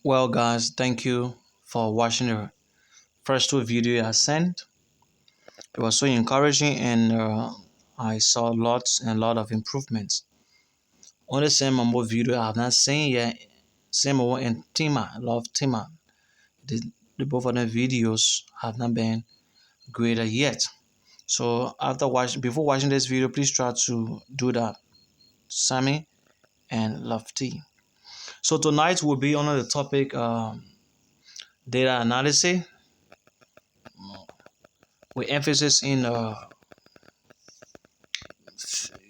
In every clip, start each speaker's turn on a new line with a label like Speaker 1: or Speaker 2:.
Speaker 1: Well, guys, thank you for watching the first two videos I sent. It was so encouraging, and I saw lots and lot of improvements. Only same more video I have not seen yet. Same one in Tima, I love Tima. The both of them videos have not been greater yet. So before watching this video, please try to do that. Sammy and Lofty. So tonight will be on the topic data analysis with emphasis in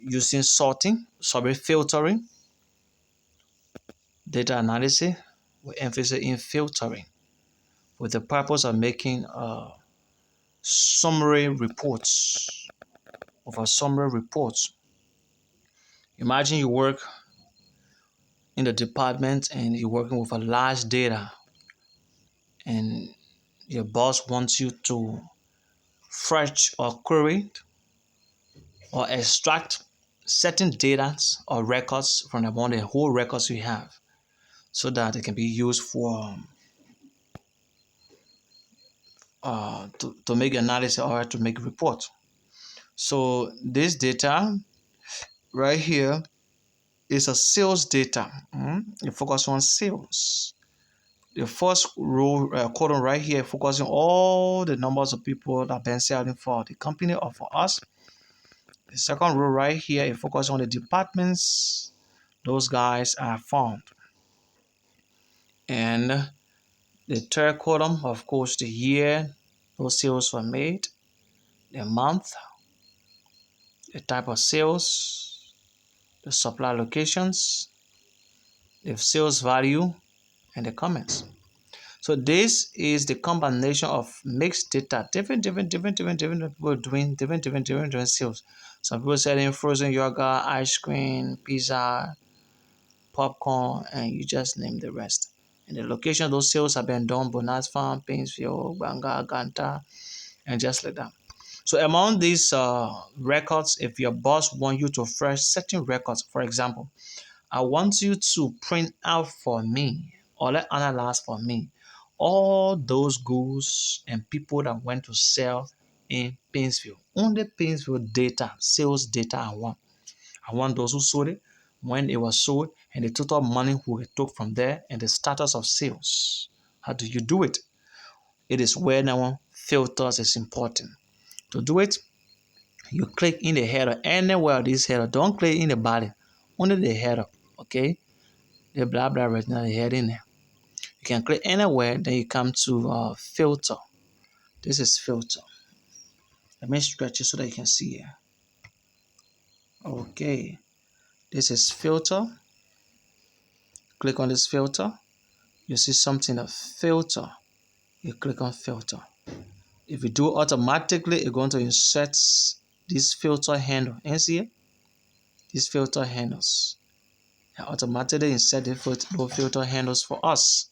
Speaker 1: using filtering, data analysis with emphasis in filtering with the purpose of making summary reports summary reports. Imagine you work in the department and you're working with a large data, and your boss wants you to fetch or query or extract certain data or records from among the whole records you have, so that it can be used for to make analysis or to make report. So this data right here is a sales data. You focus on sales. The first row column right here focusing all the numbers of people that have been selling for the company or for us. The second row right here is focusing on the departments those guys are found. And the third column, of course, the year those sales were made, the month, the type of sales, the supply locations, the sales value, and the comments. So this is the combination of mixed data, different people doing different sales. Some people selling frozen yogurt, ice cream, pizza, popcorn, and you just name the rest. And the location of those sales have been done: Bonaz Farm, Painesville, Banga, Ganta, and just like that. So among these records, if your boss wants you to fetch certain records, for example, I want you to print out for me or let analyze for me all those goods and people that went to sell in Painesville. Only Painesville data, sales data I want. I want those who sold it, when it was sold, and the total money who we took from there, and the status of sales. How do you do it? It is where now filters is important. To do it, you click in the header, anywhere this header. Don't click in the body, only the header, okay? The blah blah right now, the header in there. You can click anywhere, then you come to filter. This is filter. Let me stretch it so that you can see here. Okay, this is filter. Click on this filter. You see something of filter. You click on filter. If you do automatically, it's going to insert this filter handle. And see these filter handles. It automatically insert the filter handles for us.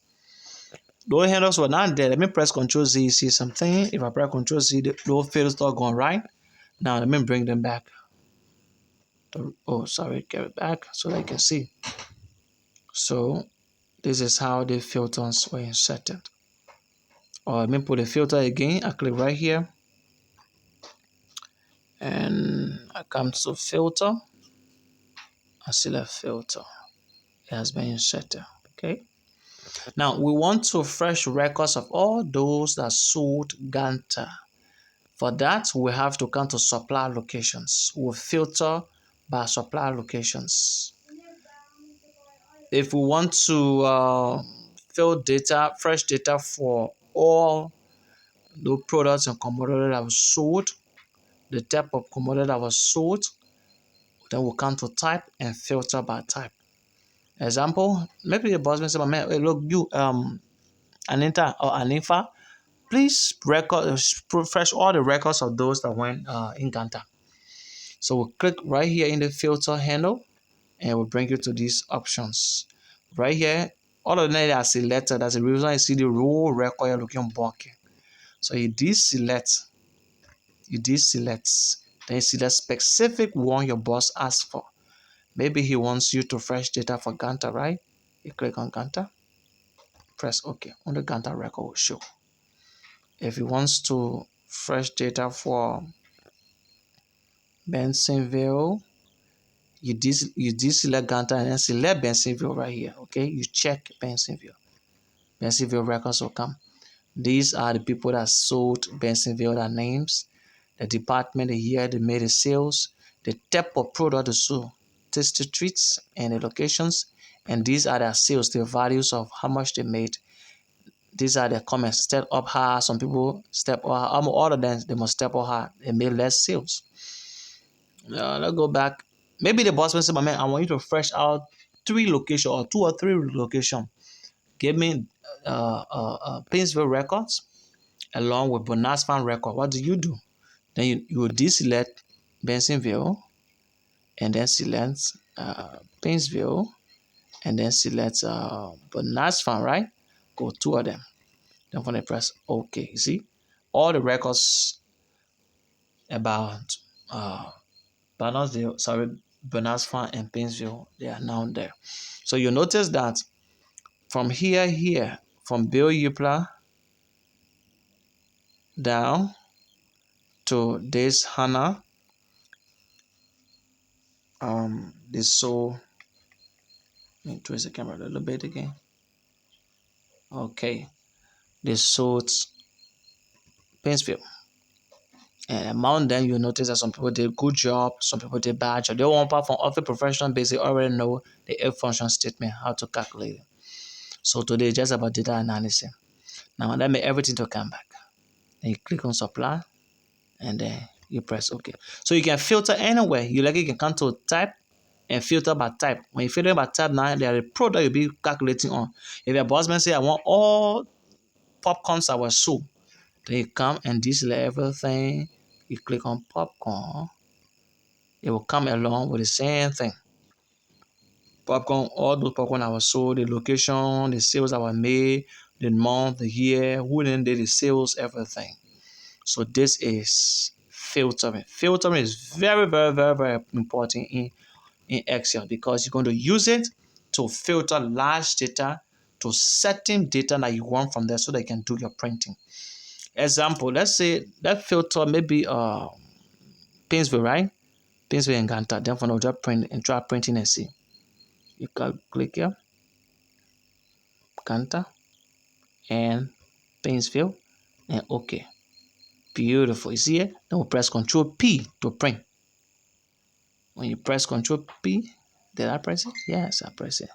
Speaker 1: Those handles were not there. Let me press Ctrl Z. You see something? If I press Ctrl Z, those filters are going right. Now let me bring them back. Oh, sorry, get it back so that you can see. So this is how the filters were inserted. Or let me put a filter again. I click right here, and I come to filter. I select filter. It has been inserted. Okay. Now we want to fresh records of all those that sold Ganta. For that, we have to come to supply locations. We'll filter by supply locations. If we want to fill data, fresh data for all the products and commodities that was sold, the type of commodity that was sold, then we'll come to type and filter by type. Example, maybe the boss may say, man, look, you Anita or Anifa, please refresh all the records of those that went in Ganta. So we'll click right here in the filter handle, and it will bring you to these options. Right here, all of them are selected. That's the reason I see the row record you're looking bulky. So you deselect, then you see the specific one your boss asked for. Maybe he wants you to fresh data for Ganta, right? You click on Ganta. press OK. On the Gantt record will show. If you want to fresh data for Bensenville, you deselect Gantt and then select Bensenville right here. Okay, you check Bensenville. Bensenville records will come. These are the people that sold Bensenville, their names, the department, the year they made the sales, the type of product they sold, tasty treats, and the locations. And these are their sales, the values of how much they made. These are the comments. Step up high. Some people step up high. All of them, they must step up high. They made less sales. Let's go back. Maybe the boss will say, man, I want you to fresh out 3 locations or 2 or 3 locations. Give me Painesville records along with Bernards Fan record. What do? Then you will deselect Bensenville and then select Painesville and then select Bernards Fan, right? Go 2 of them. Then when I press OK, you see all the records about Bernards Fan and Painesville, they are now there. So you notice that from here, from Bill Yupla down to this Hannah, this so let me twist the camera a little bit again. Okay, this sold Painesville. And among them, you notice that some people did good job, some people did bad job. They want part from other professional base, they already know the F function statement, how to calculate it. So today is just about data analysis. Now let me everything to come back. Then you click on supply and then you press OK. So you can filter anywhere. You can come to type and filter by type. When you filter by type now, there are the product you'll be calculating on. If your boss man say I want all popcorns that were sold, then you come and display everything. You click on popcorn. It will come along with the same thing. Popcorn, all those popcorn that were sold, the location, the sales that were made, the month, the year, who then did the sales, everything. So this is filtering. Filtering is very, very, very, very important in Excel because you're going to use it to filter large data to certain data that you want from there so that you can do your printing. Example, let's say that filter maybe Painesville, right? Painesville and Gantt. Then for now, just print and try printing and see. You can click here, Gantt and Painesville, and OK. Beautiful. You see it? Then we'll press Ctrl P to print. When you press Ctrl P, did I press it? Yes, I press it.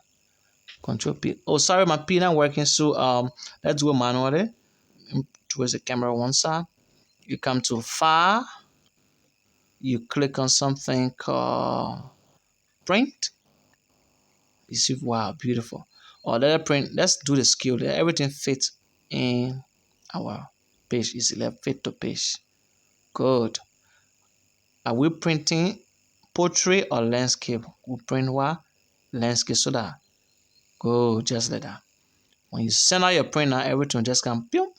Speaker 1: Ctrl P. Oh, sorry, my P not working. So let's do it manually. Towards the camera one side. You come to File. You click on something called Print. You see, wow, beautiful. Or let it print. Let's do the scale. Let everything fits in our page. You see, let fit to page. Good. Are we printing portrait or landscape? We print what? Landscape, so that go just like that. When you send out your print now, everything just come boom.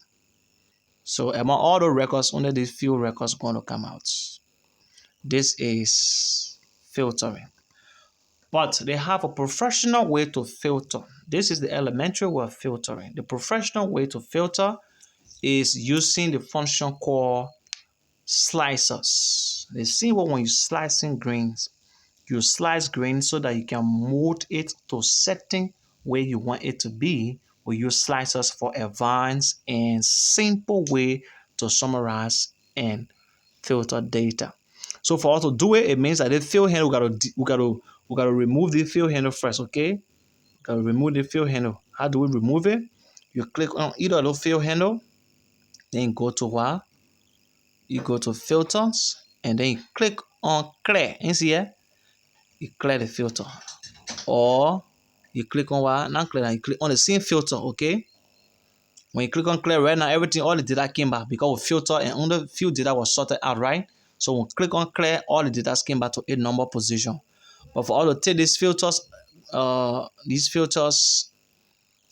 Speaker 1: So among all the records, only these few records going to come out. This is filtering. But they have a professional way to filter. This is the elementary way of filtering. The professional way to filter is using the function called slicers. They see what when you slicing grains, you slice grain so that you can mold it to certain way you want it to be. We use slicers for advanced and simple way to summarize and filter data. So for us to do it, it means that the fill handle we gotta remove the fill handle first, okay? We gotta remove the fill handle. How do we remove it? You click on either of the fill handle, then go to what? You go to filters, and then you click on clear. You see here? You clear the filter. Or you click on what? Not clear, you click on the same filter, okay? When you click on clear right now, everything, all the data came back because we filter and only few data was sorted out, right? So when we click on clear, all the data came back to a number position. But for all to take these filters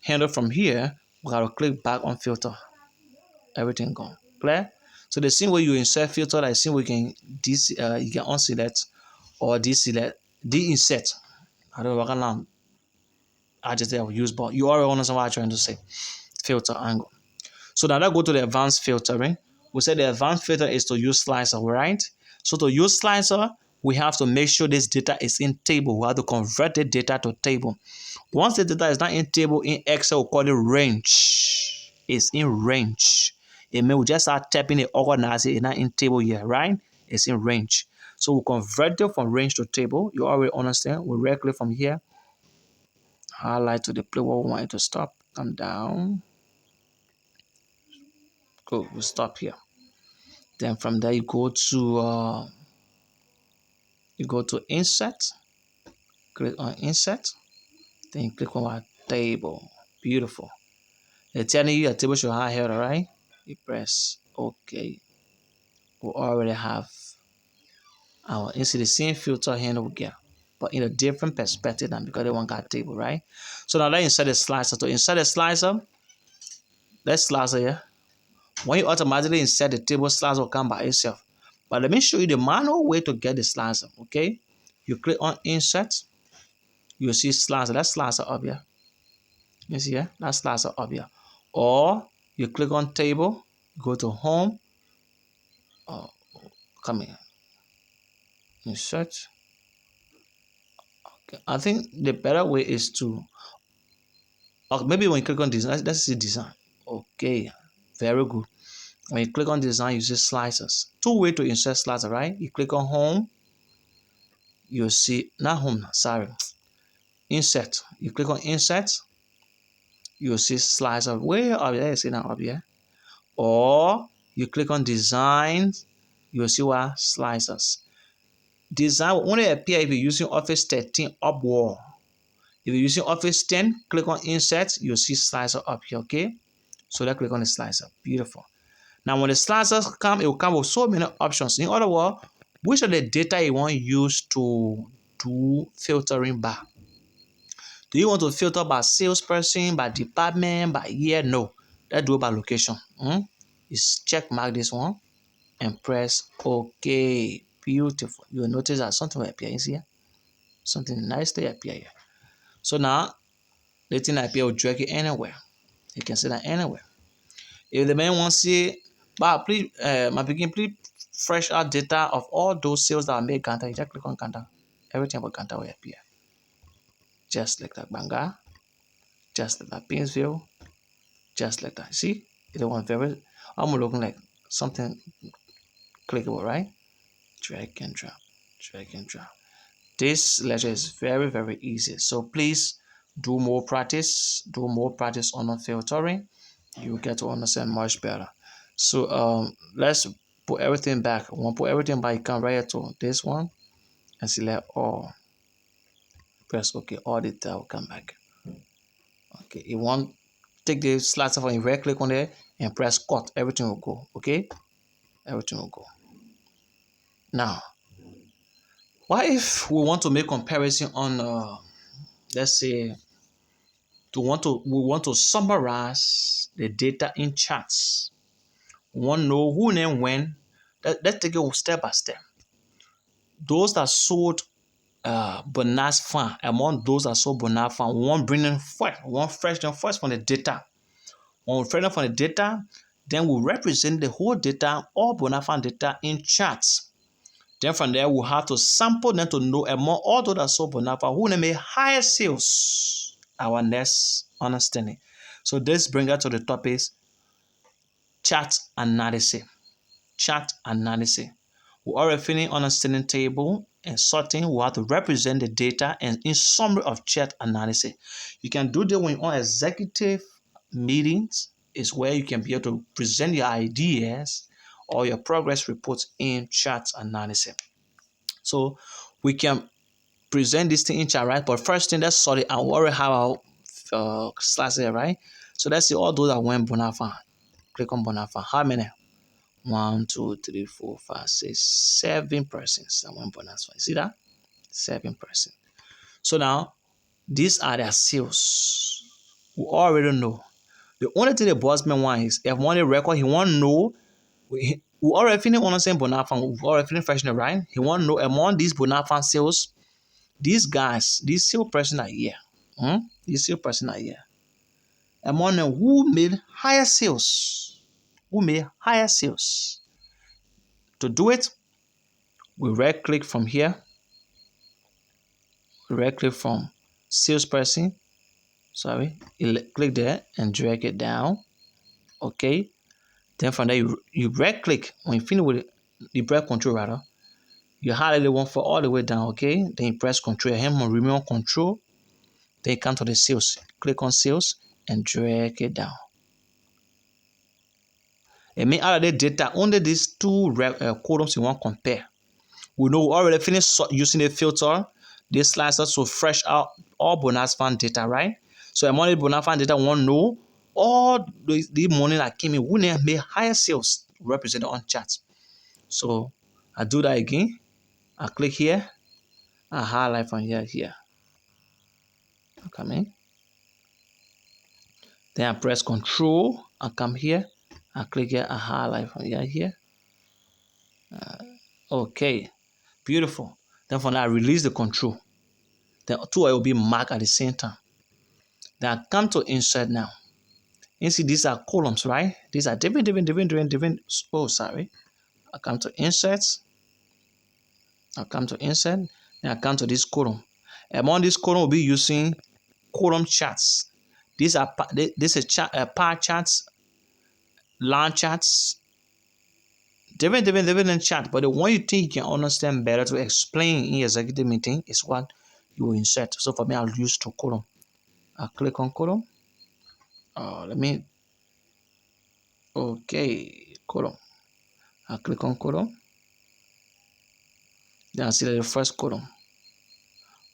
Speaker 1: handle from here, we gotta click back on filter. Everything gone. Clear? So the same way you insert filter, the same way you can you can unselect or deselect, de-insert. I don't know adjective I will use, but you already understand what I'm trying to say. Filter angle. So now let's go to the advanced filtering. We said the advanced filter is to use slicer, right? So to use slicer, we have to make sure this data is in table. We have to convert the data to table. Once the data is not in table in Excel, we call it range. It's in range. It means we just start tapping it, organize it. It's not in table here, right? It's in range. So we convert it from range to table. You already understand. We right click from here, highlight to the place where we want it to stop. Come down. Go. We stop here. Then from there you go to insert. Click on insert. Then you click on our table. Beautiful. They're telling you your table should have header, right? You press OK. We already have our see the same filter handle again, but in a different perspective than because they want got table, right? So now let's insert a slicer. To insert a slicer, let's slicer here. When you automatically insert the table, slicer will come by itself. But let me show you the manual way to get the slicer, okay? You click on insert, you'll see slicer. That's slicer up here. You see here? That's slicer up here. Or you click on table, go to home, come here, insert. Okay. I think the better way is to, maybe when you click on design, let's see design. Okay, very good. When you click on design, you see slicers. Two ways to insert slicer, right? You click on home, you see, not home, sorry, insert. You click on insert, you see slicer way up there, you see now up here. Or you click on design, you'll see what slicers. Design will only appear if you're using Office 13 upward. If you're using Office 10, click on insert, you'll see slicer up here, okay? So let's click on the slicer. Beautiful. Now when the slicers come, it will come with so many options. In other words, which of the data you want to use to do filtering by? Do you want to filter by salesperson, by department, by year? No. Let's do it by location. Just check mark this one and press OK. Beautiful. You will notice that something will appear here. Something nicely appear here. So now, the thing appear will drag it anywhere. You can see that anywhere. If the man wants to see, but please, my begin, please fresh out data of all those sales that are made Gantt. You just click on Gantt. Everything about Gantt will appear. Just like that Banga, just like that Painesville, just like that. See, it was very almost looking like something clickable, right? Drag and drop, drag and drop. This lecture is very, very easy. So please do more practice on filtering. You will get to understand much better. So let's put everything back. We'll put everything back. You come right here to this one and select all. Press OK. All the data will come back. Okay. You want take the slicer and right click on there and press cut. Everything will go. Okay. Everything will go. Now, what if we want to make comparison on let's say we want to summarize the data in charts. We want to know who and when. Let's take it step by step. Those that sold Bonus Fan, among those that sold Bonus Fan, we want to bring them first. We want to fresh them first from the data. When we fresh them from the data, then we represent the whole data, all Bonus Fan data in charts. Then from there, we have to sample them to know among all those that sold Bonus Fan, who made higher sales. Our next understanding. So this brings us to the topics chart analysis. Chart analysis. We already finished understanding table and sorting. We have to represent the data and in summary of chart analysis. You can do that when you're on executive meetings. Is where you can be able to present your ideas or your progress reports in chart analysis. So we can present this thing in chart, right? But first thing, let's sort it out. We already have our slides here, right? So let's see all those that went Bonus Fan. Click on Bonus Fan. How many? 1, 2, 3, 4, 5, 6, 7 persons that went Bonus Fan. You see that? 7 persons. So now, these are their sales. We already know. The only thing the boss man wants is if one record, he want to know. We already finished understanding Bonus Fan. We already finished freshening, right? He want to know among these Bonus Fan sales, these guys, these sales person are here. These salesperson are here. Among them who made higher sales. Who made higher sales. To do it, we right click from here. We right click from salesperson. Sorry. Click there and drag it down. Okay. Then from there, you right click. When you finish with the press control rather, you highlight the one for all the way down. Okay. Then you press control. Remain on control. Then you come to the sales. Click on sales and drag it down. It means out of the data, only these two columns you want to compare. We know we already finished using the filter. This slicer to fresh out all bonus fund data, right? So among the bonus fund data, we want to know all the money that came in, who made higher sales represented on charts. So I do that again. I click here. I highlight from here. I come in. Then I press Control. I come here. I click here. I highlight from here. Okay. Beautiful. Then from that, I release the control. The two will be marked at the same time. Then I come to insert now. You see, these are columns, right? These are different. Oh, sorry. I come to insert. Then I come to this column. Among this column, we'll be using column charts. These are pie charts, line charts, different chart. But the one you think you can understand better to explain in executive meeting is what you will insert. So for me, I'll use two column. I'll click on column. Column. I'll click on column. Then I'll select the first column.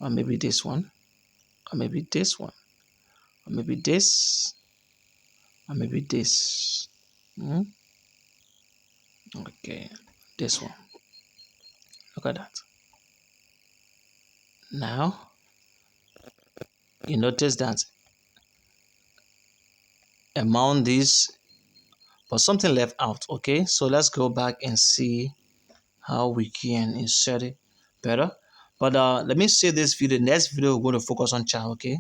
Speaker 1: Or maybe this one. Or maybe this one. Or maybe this. Or maybe this. Okay. This one. Look at that. Now, you notice that among these, but something left out. Okay. So let's go back and see how we can insert it better. But let me save this video. Next video, we're going to focus on chart. Okay.